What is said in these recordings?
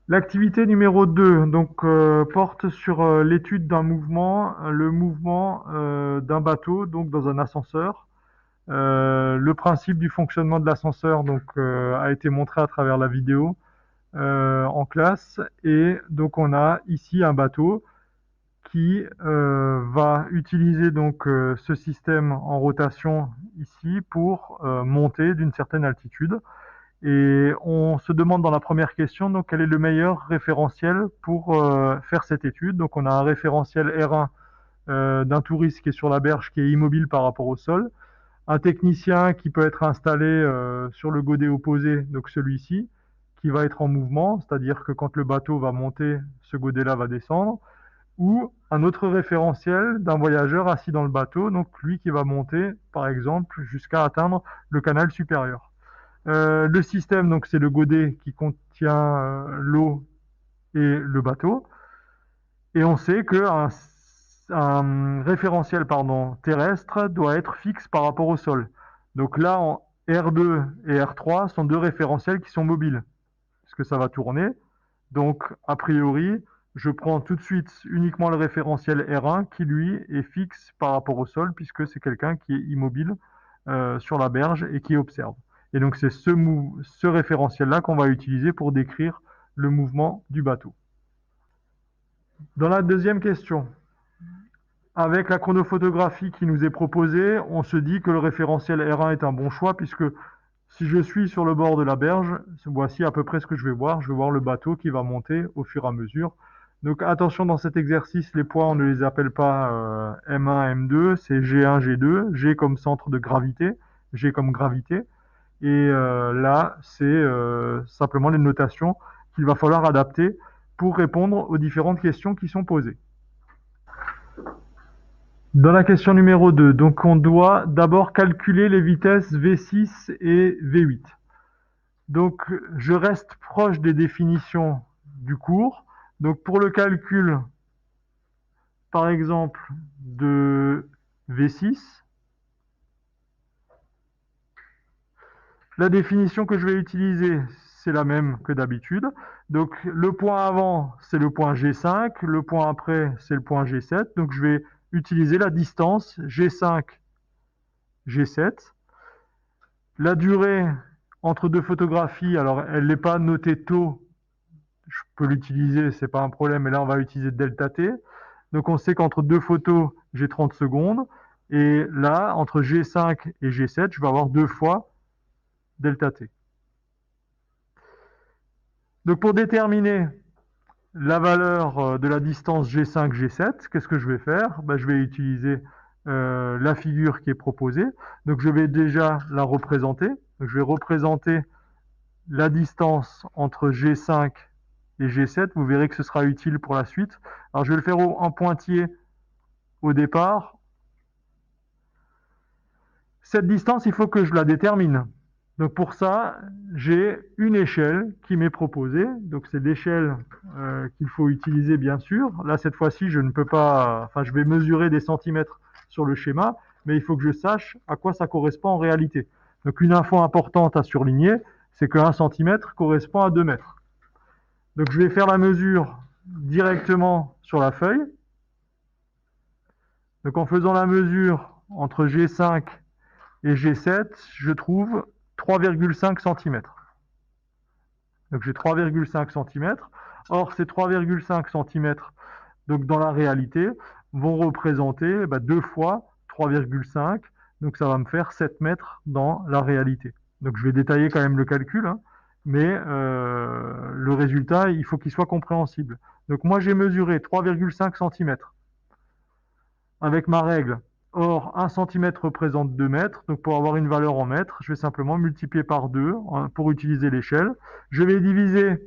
L'activité numéro 2 donc, porte sur l'étude d'un mouvement, le mouvement d'un bateau, donc dans un ascenseur. Le principe du fonctionnement de l'ascenseur donc, a été montré à travers la vidéo en classe. Et donc on a ici un bateau qui va utiliser donc ce système en rotation ici pour monter d'une certaine altitude. Et on se demande dans la première question donc quel est le meilleur référentiel pour faire cette étude. Donc on a un référentiel R1 d'un touriste qui est sur la berge, qui est immobile par rapport au sol, un technicien qui peut être installé sur le godet opposé, donc celui-ci, qui va être en mouvement, c'est-à-dire que quand le bateau va monter, ce godet-là va descendre, ou un autre référentiel d'un voyageur assis dans le bateau, donc lui qui va monter, par exemple, jusqu'à atteindre le canal supérieur. Le système, donc c'est le godet qui contient l'eau et le bateau. Et on sait qu'un référentiel pardon, terrestre doit être fixe par rapport au sol. Donc là, en R2 et R3 sont deux référentiels qui sont mobiles, puisque ça va tourner. Donc, a priori, je prends tout de suite uniquement le référentiel R1 qui, lui, est fixe par rapport au sol, puisque c'est quelqu'un qui est immobile sur la berge et qui observe. Et donc, c'est ce référentiel-là qu'on va utiliser pour décrire le mouvement du bateau. Dans la deuxième question, avec la chronophotographie qui nous est proposée, on se dit que le référentiel R1 est un bon choix, puisque si je suis sur le bord de la berge, voici à peu près ce que je vais voir. Je vais voir le bateau qui va monter au fur et à mesure. Donc attention, dans cet exercice, les poids, on ne les appelle pas M1, M2, c'est G1, G2. G comme centre de gravité, G comme gravité. Et là, c'est simplement les notations qu'il va falloir adapter pour répondre aux différentes questions qui sont posées. Dans la question numéro 2, donc on doit d'abord calculer les vitesses V6 et V8. Donc je reste proche des définitions du cours. Donc pour le calcul, par exemple, de V6, la définition que je vais utiliser, c'est la même que d'habitude. Donc le point avant, c'est le point G5, le point après, c'est le point G7. Donc je vais utiliser la distance G5, G7. La durée entre deux photographies, alors elle n'est pas notée tôt, je peux l'utiliser, c'est pas un problème, mais là on va utiliser delta t. Donc on sait qu'entre deux photos, j'ai 30 secondes. Et là, entre G5 et G7, je vais avoir deux fois delta t. Donc pour déterminer la valeur de la distance G5, G7, qu'est-ce que je vais faire? Je vais utiliser la figure qui est proposée. Donc je vais déjà la représenter. Donc, je vais représenter la distance entre G5 et G7. Vous verrez que ce sera utile pour la suite. Alors je vais le faire en pointillé au départ. Cette distance, il faut que je la détermine. Donc pour ça, j'ai une échelle qui m'est proposée. Donc c'est l'échelle qu'il faut utiliser bien sûr. Là cette fois-ci, je ne peux pas, enfin je vais mesurer des centimètres sur le schéma, mais il faut que je sache à quoi ça correspond en réalité. Donc une info importante à surligner, c'est que 1 centimètre correspond à 2 mètres. Donc je vais faire la mesure directement sur la feuille. Donc en faisant la mesure entre G5 et G7, je trouve 3,5 cm. Donc j'ai 3,5 cm. Or, ces 3,5 cm, donc dans la réalité, vont représenter deux fois 3,5. Donc ça va me faire 7 mètres dans la réalité. Donc je vais détailler quand même le calcul, hein, mais le résultat, il faut qu'il soit compréhensible. Donc moi, j'ai mesuré 3,5 cm avec ma règle. Or, 1 cm représente 2 mètres. Donc, pour avoir une valeur en mètres, je vais simplement multiplier par 2 pour utiliser l'échelle. Je vais diviser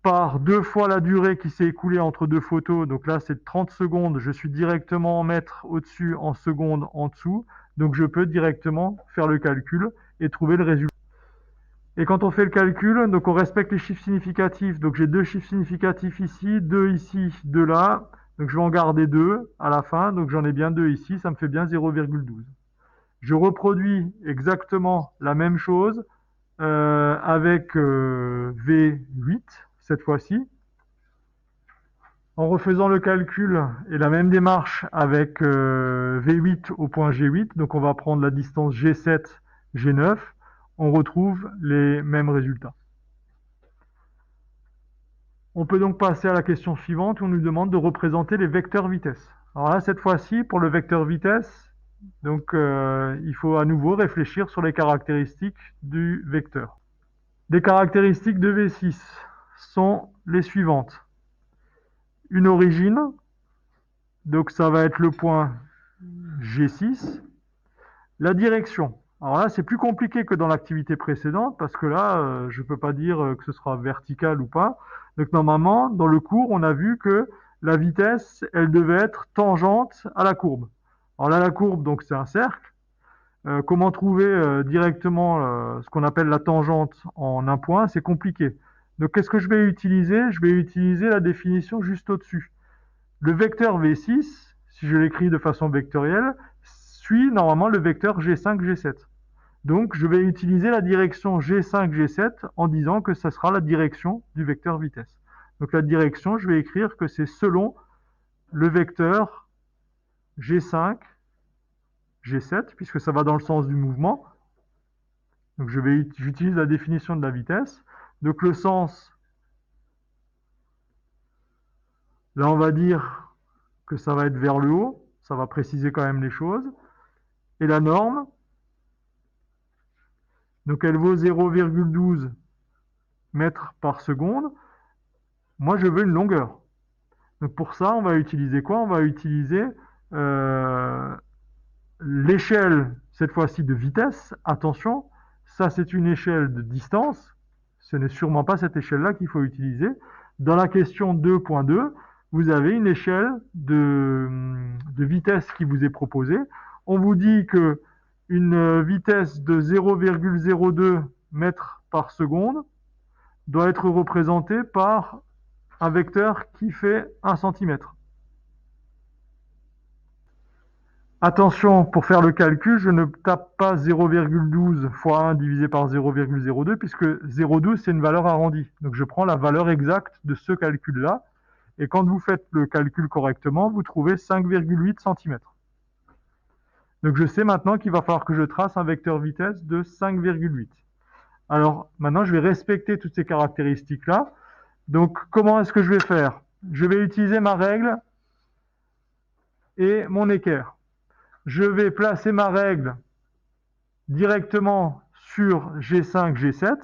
par 2 fois la durée qui s'est écoulée entre deux photos. Donc là, c'est 30 secondes. Je suis directement en mètres au-dessus, en secondes en dessous. Donc, je peux directement faire le calcul et trouver le résultat. Et quand on fait le calcul, donc on respecte les chiffres significatifs. Donc j'ai deux chiffres significatifs ici, deux là. Donc je vais en garder deux à la fin. Donc j'en ai bien deux ici, ça me fait bien 0,12. Je reproduis exactement la même chose avec V8 cette fois-ci. En refaisant le calcul et la même démarche avec V8 au point G8, donc on va prendre la distance G7, G9, on retrouve les mêmes résultats. On peut donc passer à la question suivante où on nous demande de représenter les vecteurs vitesse. Alors là, cette fois-ci, pour le vecteur vitesse, donc, il faut à nouveau réfléchir sur les caractéristiques du vecteur. Les caractéristiques de V6 sont les suivantes. Une origine, donc ça va être le point G6. La direction. Alors là, c'est plus compliqué que dans l'activité précédente parce que là, je ne peux pas dire que ce sera vertical ou pas. Donc normalement, dans le cours, on a vu que la vitesse, elle devait être tangente à la courbe. Alors là, la courbe, donc c'est un cercle. Comment trouver directement ce qu'on appelle la tangente en un point? C'est compliqué. Donc qu'est-ce que je vais utiliser? Je vais utiliser la définition juste au-dessus. Le vecteur V6, si je l'écris de façon vectorielle, suit normalement le vecteur G5, G7. Donc je vais utiliser la direction G5, G7 en disant que ce sera la direction du vecteur vitesse. Donc la direction, je vais écrire que c'est selon le vecteur G5, G7, puisque ça va dans le sens du mouvement. Donc j'utilise la définition de la vitesse. Donc le sens, là on va dire que ça va être vers le haut, ça va préciser quand même les choses. Et la norme, donc elle vaut 0,12 mètres par seconde. Moi je veux une longueur. Donc pour ça, on va utiliser quoi? On va utiliser l'échelle, cette fois-ci de vitesse. Attention, ça c'est une échelle de distance. Ce n'est sûrement pas cette échelle-là qu'il faut utiliser. Dans la question 2.2, vous avez une échelle de vitesse qui vous est proposée. On vous dit que une vitesse de 0,02 mètres par seconde doit être représentée par un vecteur qui fait 1 cm. Attention, pour faire le calcul, je ne tape pas 0,12 fois 1 divisé par 0,02 puisque 0,12 c'est une valeur arrondie. Donc je prends la valeur exacte de ce calcul-là et quand vous faites le calcul correctement, vous trouvez 5,8 cm. Donc je sais maintenant qu'il va falloir que je trace un vecteur vitesse de 5,8. Alors maintenant je vais respecter toutes ces caractéristiques-là. Donc comment est-ce que je vais faire? Je vais utiliser ma règle et mon équerre. Je vais placer ma règle directement sur G5, G7,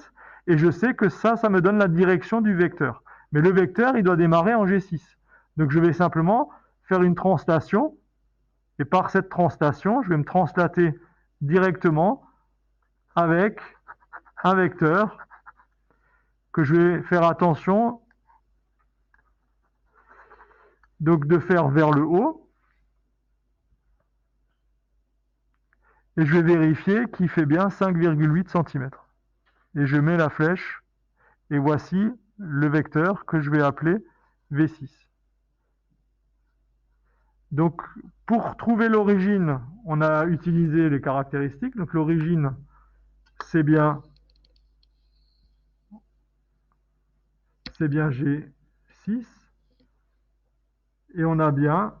et je sais que ça me donne la direction du vecteur. Mais le vecteur, il doit démarrer en G6. Donc je vais simplement faire une translation, et par cette translation, je vais me translater directement avec un vecteur que je vais faire attention donc de faire vers le haut. Et je vais vérifier qu'il fait bien 5,8 cm. Et je mets la flèche, et voici le vecteur que je vais appeler V6. Donc, pour trouver l'origine, on a utilisé les caractéristiques. Donc, l'origine, c'est bien G6. Et on a bien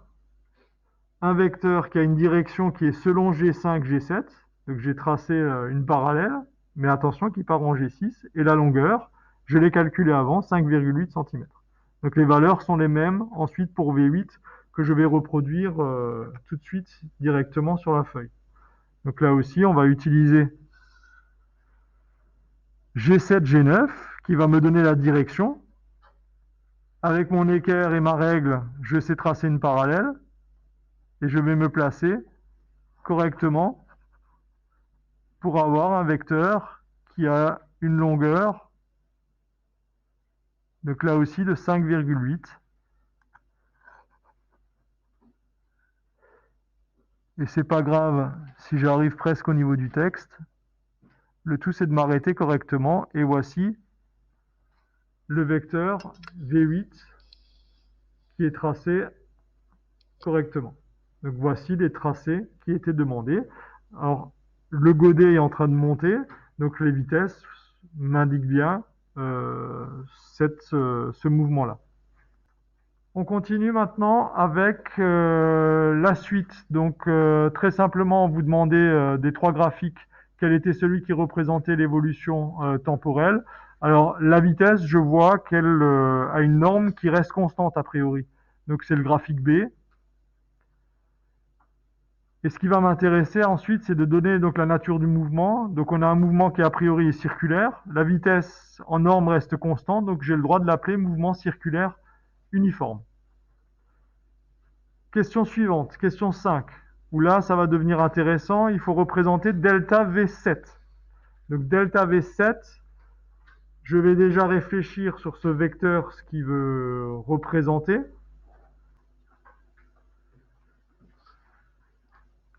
un vecteur qui a une direction qui est selon G5, G7. Donc, j'ai tracé une parallèle, mais attention, qui part en G6. Et la longueur, je l'ai calculée avant, 5,8 cm. Donc, les valeurs sont les mêmes ensuite pour V8 que je vais reproduire tout de suite directement sur la feuille. Donc là aussi, on va utiliser G7, G9 qui va me donner la direction. Avec mon équerre et ma règle, je sais tracer une parallèle et je vais me placer correctement pour avoir un vecteur qui a une longueur, donc là aussi de 5,8. Et c'est pas grave si j'arrive presque au niveau du texte. Le tout, c'est de m'arrêter correctement. Et voici le vecteur V8 qui est tracé correctement. Donc voici les tracés qui étaient demandés. Alors le godet est en train de monter, donc les vitesses m'indique bien ce mouvement-là. On continue maintenant avec la suite. Donc très simplement, vous demandez des trois graphiques quel était celui qui représentait l'évolution temporelle. Alors la vitesse, je vois qu'elle a une norme qui reste constante a priori. Donc c'est le graphique B. Et ce qui va m'intéresser ensuite, c'est de donner donc la nature du mouvement. Donc on a un mouvement qui a priori est circulaire. La vitesse en norme reste constante, donc j'ai le droit de l'appeler mouvement circulaire uniforme. Question suivante, question 5, où là ça va devenir intéressant, il faut représenter delta V7. Donc delta V7, je vais déjà réfléchir sur ce vecteur, ce qu'il veut représenter.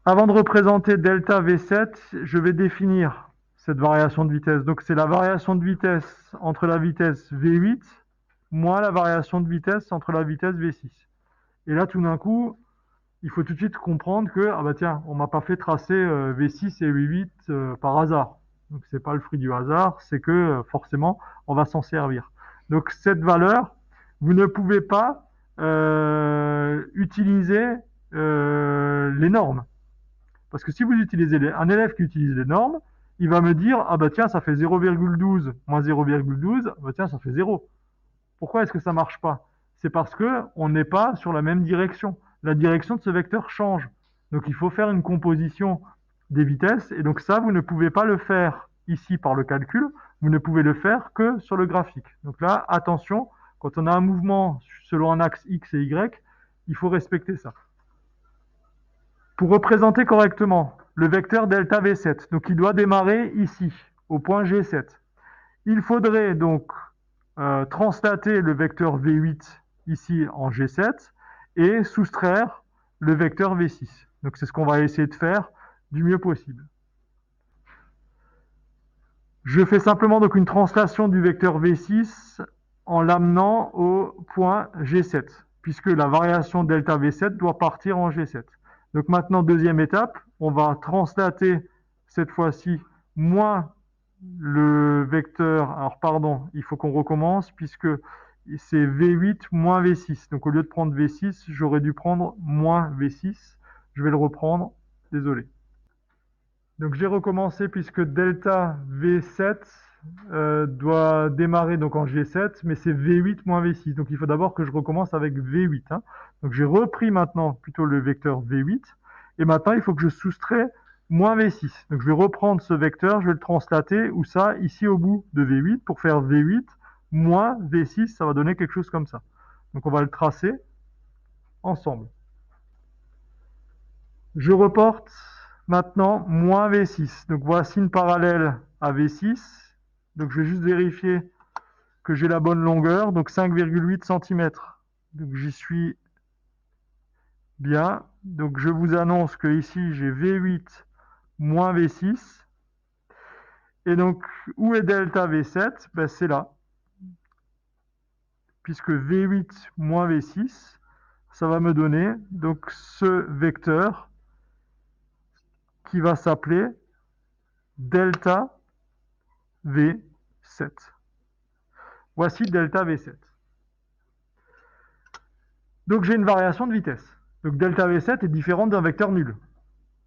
Avant de représenter delta V7, je vais définir cette variation de vitesse. Donc c'est la variation de vitesse entre la vitesse V8 moins la variation de vitesse entre la vitesse V6. Et là tout d'un coup, il faut tout de suite comprendre que, ah bah tiens, on m'a pas fait tracer V6 et V8 par hasard. Donc c'est pas le fruit du hasard, c'est que forcément, on va s'en servir. Donc cette valeur, vous ne pouvez pas utiliser les normes. Parce que si vous utilisez un élève qui utilise les normes, il va me dire, ah bah tiens, ça fait 0,12 moins 0,12, bah tiens, ça fait 0. Pourquoi est-ce que ça ne marche pas? C'est parce qu'on n'est pas sur la même direction. La direction de ce vecteur change. Donc il faut faire une composition des vitesses. Et donc ça, vous ne pouvez pas le faire ici par le calcul. Vous ne pouvez le faire que sur le graphique. Donc là, attention, quand on a un mouvement selon un axe X et Y, il faut respecter ça. Pour représenter correctement le vecteur delta V7, donc il doit démarrer ici, au point G7. Il faudrait donc translater le vecteur V8 ici en G7 et soustraire le vecteur V6. Donc c'est ce qu'on va essayer de faire du mieux possible. Je fais simplement donc une translation du vecteur V6 en l'amenant au point G7, puisque la variation delta V7 doit partir en G7. Donc maintenant, deuxième étape, on va translater cette fois-ci moins le vecteur, alors pardon, il faut qu'on recommence puisque c'est V8 moins V6. Donc au lieu de prendre V6, j'aurais dû prendre moins V6. Je vais le reprendre, désolé. Donc j'ai recommencé puisque delta V7 doit démarrer donc en G7, mais c'est V8 moins V6. Donc il faut d'abord que je recommence avec V8. Hein. Donc j'ai repris maintenant plutôt le vecteur V8. Et maintenant, il faut que je soustrais moins V6. Donc je vais reprendre ce vecteur, je vais le translater, ou ça, ici au bout de V8, pour faire V8 moins V6, ça va donner quelque chose comme ça. Donc on va le tracer ensemble. Je reporte maintenant moins V6. Donc voici une parallèle à V6. Donc je vais juste vérifier que j'ai la bonne longueur, donc 5,8 cm. Donc j'y suis bien. Donc je vous annonce que ici j'ai V8 moins V6. Et donc, où est delta V7? Ben, c'est là. Puisque V8 moins V6, ça va me donner donc ce vecteur qui va s'appeler delta V7. Voici delta V7. Donc j'ai une variation de vitesse. Donc delta V7 est différente d'un vecteur nul.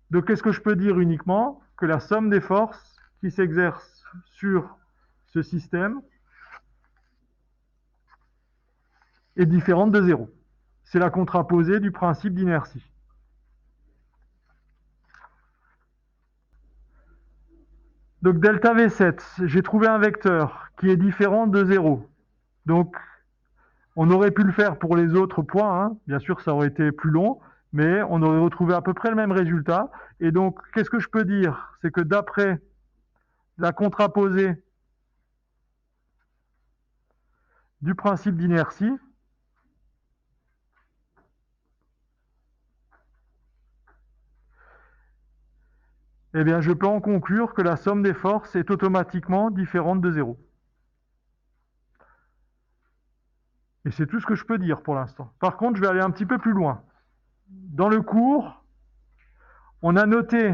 Donc qu'est-ce que je peux dire uniquement? Que la somme des forces qui s'exercent sur ce système est différente de 0. C'est la contraposée du principe d'inertie. Donc delta V7, j'ai trouvé un vecteur qui est différent de 0. Donc on aurait pu le faire pour les autres points, hein. Bien sûr ça aurait été plus long, mais on aurait retrouvé à peu près le même résultat. Et donc qu'est-ce que je peux dire? C'est que d'après la contraposée du principe d'inertie, eh bien je peux en conclure que la somme des forces est automatiquement différente de 0. Et c'est tout ce que je peux dire pour l'instant. Par contre, je vais aller un petit peu plus loin. Dans le cours, on a noté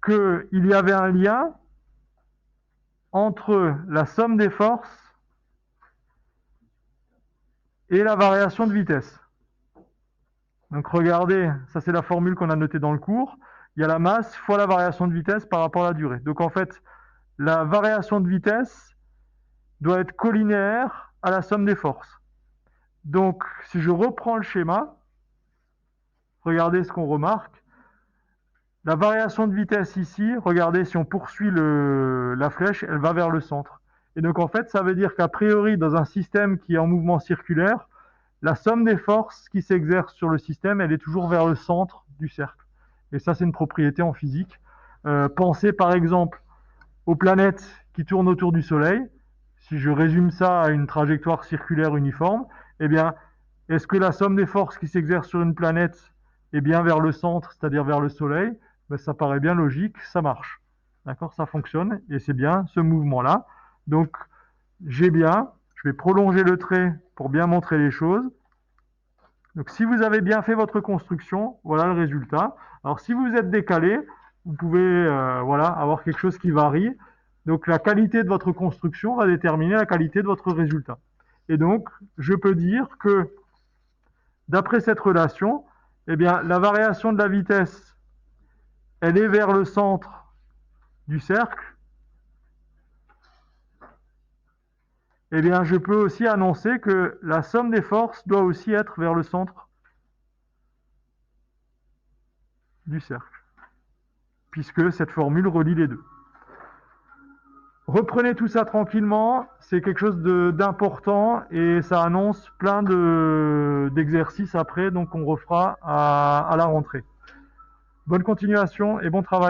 qu'il y avait un lien entre la somme des forces et la variation de vitesse. Donc regardez, ça c'est la formule qu'on a notée dans le cours. Il y a la masse fois la variation de vitesse par rapport à la durée. Donc en fait, la variation de vitesse doit être collinéaire à la somme des forces. Donc si je reprends le schéma, regardez ce qu'on remarque. La variation de vitesse ici, regardez, si on poursuit la flèche, elle va vers le centre. Et donc en fait, ça veut dire qu'a priori, dans un système qui est en mouvement circulaire, la somme des forces qui s'exercent sur le système, elle est toujours vers le centre du cercle. Et ça, c'est une propriété en physique. Pensez par exemple aux planètes qui tournent autour du Soleil. Si je résume ça à une trajectoire circulaire uniforme, eh bien, est-ce que la somme des forces qui s'exercent sur une planète est bien vers le centre, c'est-à-dire vers le Soleil? Ben, ça paraît bien logique, ça marche. D'accord, ça fonctionne et c'est bien ce mouvement-là. Donc, j'ai bien, je vais prolonger le trait pour bien montrer les choses. Donc, si vous avez bien fait votre construction, voilà le résultat. Alors, si vous êtes décalé, vous pouvez voilà, avoir quelque chose qui varie. Donc, la qualité de votre construction va déterminer la qualité de votre résultat. Et donc, je peux dire que, d'après cette relation, eh bien, la variation de la vitesse, elle est vers le centre du cercle. Eh bien, je peux aussi annoncer que la somme des forces doit aussi être vers le centre du cercle, puisque cette formule relie les deux. Reprenez tout ça tranquillement, c'est quelque chose d'important et ça annonce plein d'exercices après, donc on refera à la rentrée. Bonne continuation et bon travail.